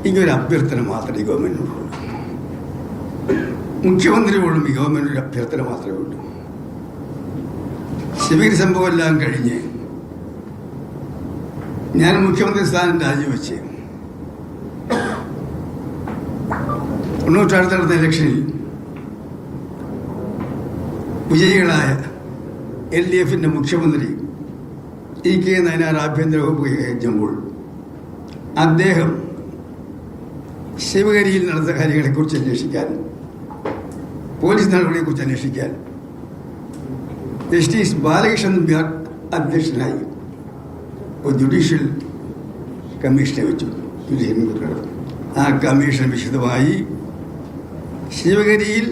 ഇങ്ങനൊരു അഭ്യർത്ഥന മാത്രമേ ഗവൺമെന്റിനുള്ളൂ. മുഖ്യമന്ത്രിയോടും ഈ ഗവൺമെന്റ് ഒരു അഭ്യർത്ഥന മാത്രമേ ഉള്ളൂ. ശിവഗിരി സംഭവം എല്ലാം കഴിഞ്ഞ് ഞാൻ മുഖ്യമന്ത്രി സ്ഥാനം രാജിവെച്ച് 96 നടന്ന ഇലക്ഷനിൽ വിജയികളായ LDFന്റെ മുഖ്യമന്ത്രി EK നയനാർ ആഭ്യന്തര വകുപ്പ് കൈകാര്യമ്പോൾ അദ്ദേഹം ശിവഗിരിയിൽ നടന്ന കാര്യങ്ങളെക്കുറിച്ച് അന്വേഷിക്കാൻ, പോലീസ് നടപടിയെക്കുറിച്ച് അന്വേഷിക്കാൻ ജസ്റ്റിസ് ബാലകൃഷ്ണൻ നമ്പ്യാർ അധ്യക്ഷനായി ഒരു ജുഡീഷ്യൽ കമ്മീഷനെ വെച്ചു. ആ കമ്മീഷൻ വിശദമായി ശിവഗിരിയിൽ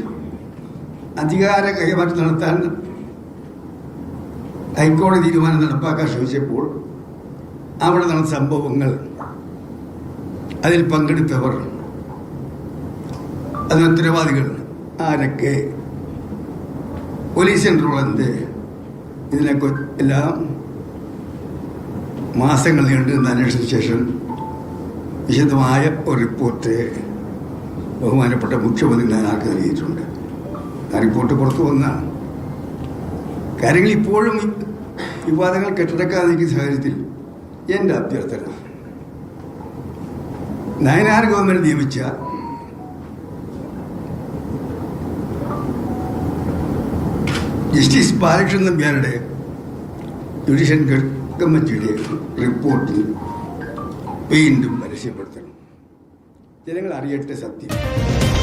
അധികാര കൈമാറ്റം നടത്താൻ ഹൈക്കോടതി തീരുമാനം നടപ്പാക്കാൻ ശ്രമിച്ചപ്പോൾ അവിടെ നടന്ന സംഭവങ്ങൾ, അതിൽ പങ്കെടുത്തവർ, അതിന് ഉത്തരവാദികൾ ആരൊക്കെ, പോലീസിൻ്റെ റോൾ എന്ത്, ഇതിനൊക്കെ എല്ലാം മാസങ്ങൾ നീണ്ടുനിന്ന അന്വേഷണത്തിന് ശേഷം വിശദമായ ഒരു റിപ്പോർട്ട് ബഹുമാനപ്പെട്ട മുഖ്യമന്ത്രി ഞാനാൾക്ക് നൽകിയിട്ടുണ്ട്. ആ റിപ്പോർട്ട് പുറത്തു വന്നതാണ്. കാര്യങ്ങൾ ഇപ്പോഴും വിവാദങ്ങൾ കെട്ടടക്കാതിരിക്കുന്ന സാഹചര്യത്തിൽ എൻ്റെ അഭ്യർത്ഥന, നയനാർ ഗവൺമെന്റ് നിയമിച്ച ജസ്റ്റിസ് ബാലകൃഷ്ണൻ നമ്പ്യാരുടെ ജുഡീഷ്യൽ കമ്മിറ്റിയുടെ റിപ്പോർട്ടിൽ വീണ്ടും പരസ്യപ്പെടുത്തണം. ജനങ്ങൾ അറിയട്ടെ സത്യം.